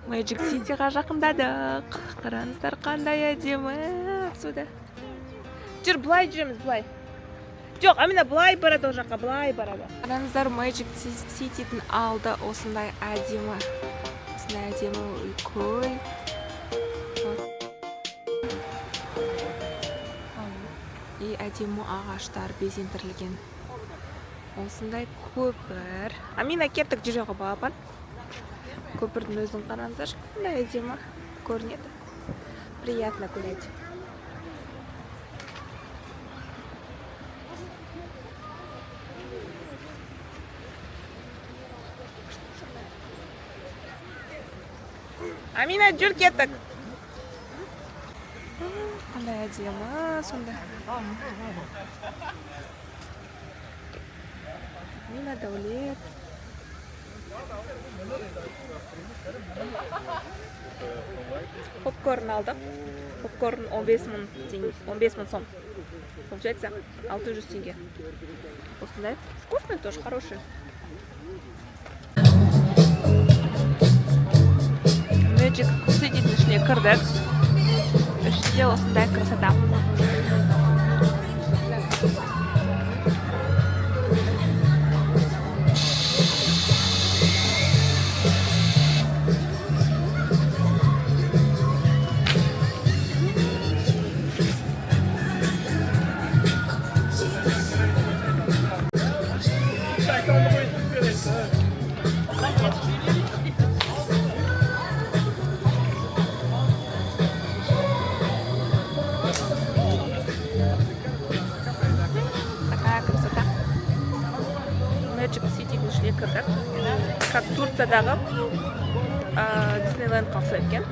Magic City'ga жақындадық. Қараңыздар қандай әдемі суда. Жүр, былай жүреміз, былай. Жоқ, Амина былай барады, ол жаққа былай барады. Қараңыздар, Magic City'дің алды осындай әдемі. Осындай әдемі көл. И әдемі ағаштар безендірілген. Осындай көпір. Амина кеттік жүреға балапан. Көпірдің өзін қараңыздар, қандай әдемі көрінеді. Приятно гулять. Амина жүр кеттік. Қандай әдемі сонда. Амина Даулет. Попкорн алдық. Попкорн 15 мың сом. Получается 600 тенге. Осындай. Вкусный тоже, хороший. Magic City'дің ішіне кірдік. Ішінде осындай красота. Magic City'дің ішіне кірдік. Как Турциядағы Диснейленд қалса екен.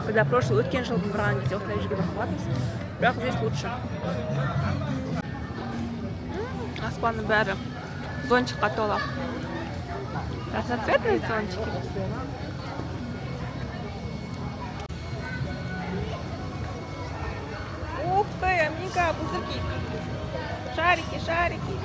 Когда прошлый өткен жылдың барған кезде осындай жерге барып қалатынбыз. Бірақ здесь лучше. Аспанның бәрі зонтикқа тола. Разноцветные зонтики. Ух ты, Аминка, пузырьки. Шарики, шарики.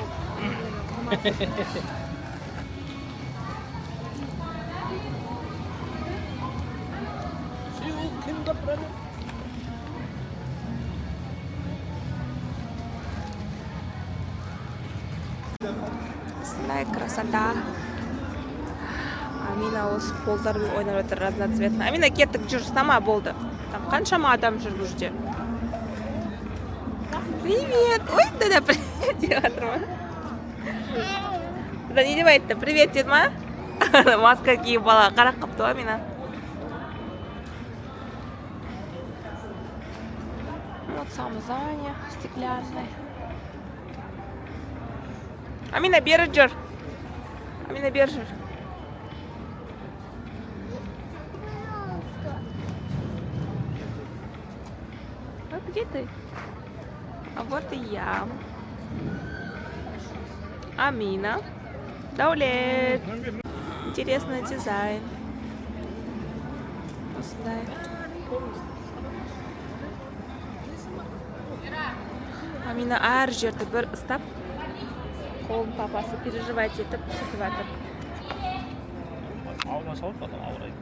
Осындай красота. Амина осы қолдармен ойнап жатыр разноцветно. Амина кеттік жүр, сама болды. Там қаншама адам жүр бұл жерде. Привет! Ой, да привет деп жатыр ма? Да не деп айтты, привет деді ма? Маска киіп бала қарақ қапты ғой Амина. Вот сам здание стеклянное. Амина бері жүр. Амина бері жүр. А где ты? А вот и я. Амина. Даулет. Интересный дизайн. Осындай. Амина әр жерді бір ұстап, қолын папасы переживать етіп сөйтіп жатыр. Ауылдан салып жатыр, ауырайды.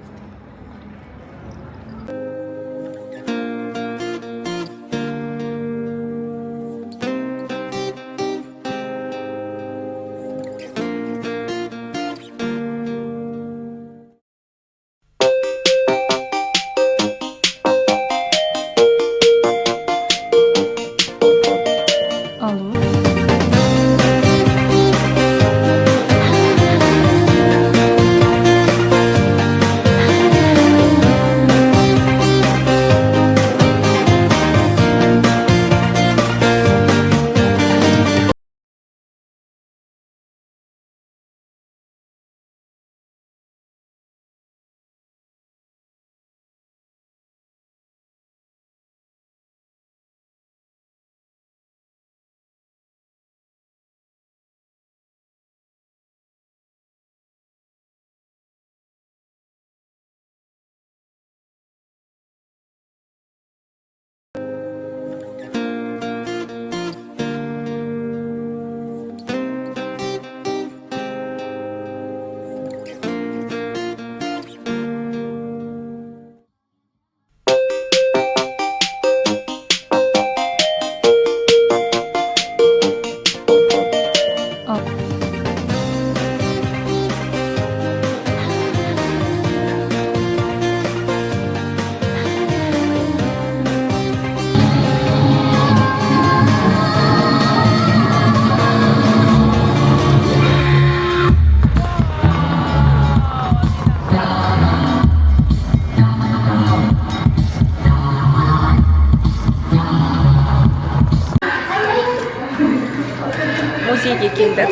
жерге келдік.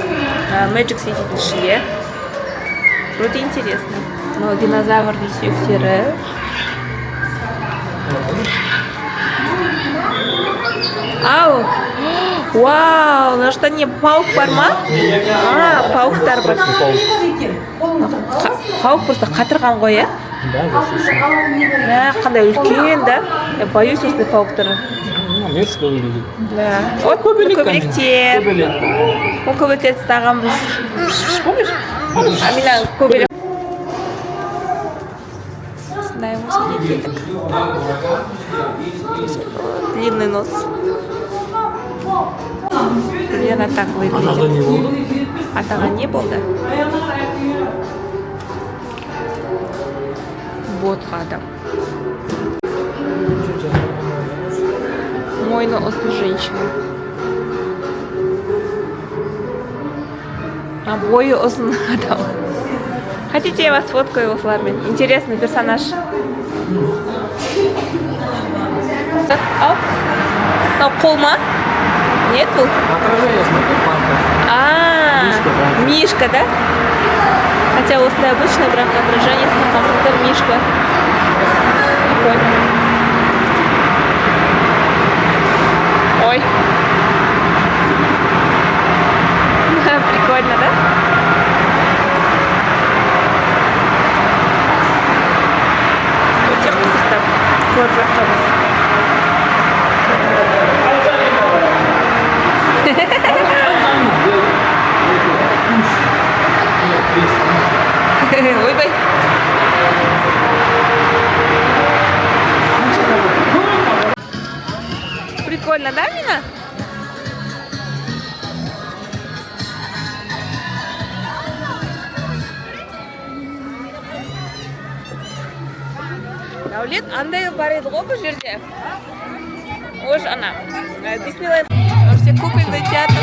Magic City'дің ішінде. Вроде интересно. Но динозаврдың сүйектері. Ау! Вау! Мына жақта не, паук бар ма? Пауктар бар. Паук просто қатырған ғой, иә? Қандай үлкен, да? Я боюсь осындай пауктары. Мерзко выглядит. Да. Вот көбелектер. Ол көбелектер тастағанбыз. Помнишь? Амина көбелек. Осындай осындай келдік. Длинный нос. Примерно так выглядит. Атаға не болды? Атаға не болды? Ботқа адам. Мойны острый женщина. А бойы острый адам. Хотите, я вас сфоткаю осылармен? Интересный персонаж. Ау. Мынау қол ма? Нет, бұл? Отражение, смотри, папа. Мишка, да? Хотя осындай обычный, бірақ отражение сынаққансыздар Мишка. Прикольно. Ой. Прикольно, да? Өте қызықтап көріп жатқанбыз. Ойбай. Прикольно, да, Мина? Даулет, андай бар еді ғой бұл жерде. Ож, ана, Диснейленд. Может, кукольный театр.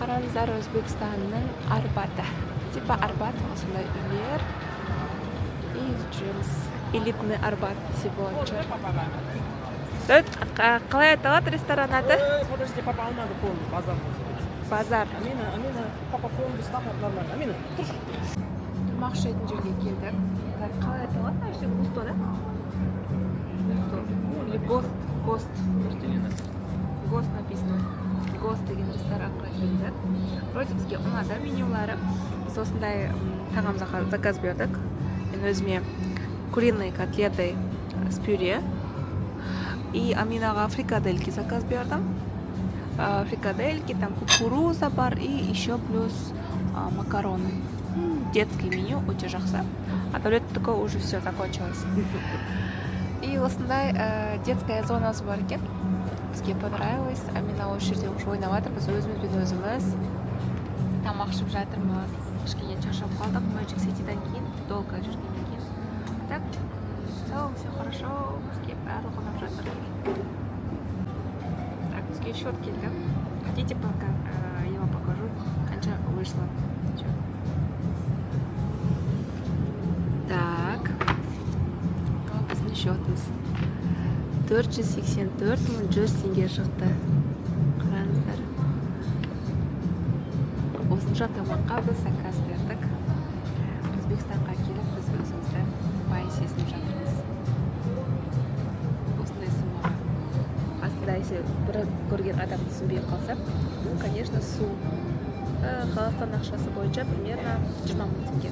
Қараңыздар, Өзбекстанның Арбаты. Типа Арбат, осындай үйлер. И жүрміз. Элитный Арбат десе болады шығар. Қалай аталады ресторан аты? Подожди, папа алмады қолын, базар. Базар. Амина, папа қолын ұстап нормально. Амина, тұр. Тамақ ішетін жерге келдік. Қалай аталады? Вообще Густо, да? Густо. Или Гост. Гост написано. Гост деген ресторанға келдік. Вроде бізге ұнады менюлары. Біз осындай тағам заказ бердік. Мен өзіме куриные котлеты с пюре. И Аминаға фрикадельки заказ бердім. Фрикадельки, там кукуруза бар и еще плюс макароны. Детский меню, өте жақсы. А Даулет такое уже все закончилось. И осындай детская зонасы бар екен. Бізге понравилось. Амина осы жерде уже ойнап жатыр. Біз өзіміз тамақ ішіп жатырмыз. Кішкене шаршап қалдық. Magic City'дан кейін, долго жүргеннен кейін. Так, все хорошо. Бізге барлығы ұнап жатыр. Так, бізге счет келді. Хотите, пока я вам покажу, қанша вышло. Так, біздің счетымыз 484.100 теңге шықты. Қараңыздар. Осынша тамаққа біз заказ бердік. Өзбекстанға келіп, біз өзімізді бай сезініп жатырмыз. Осындай суммаға. Басында бір көрген адам түсінбей қалса, конечно, су. Қазақстан ақшасы бойынша примерно 20 000 теңге.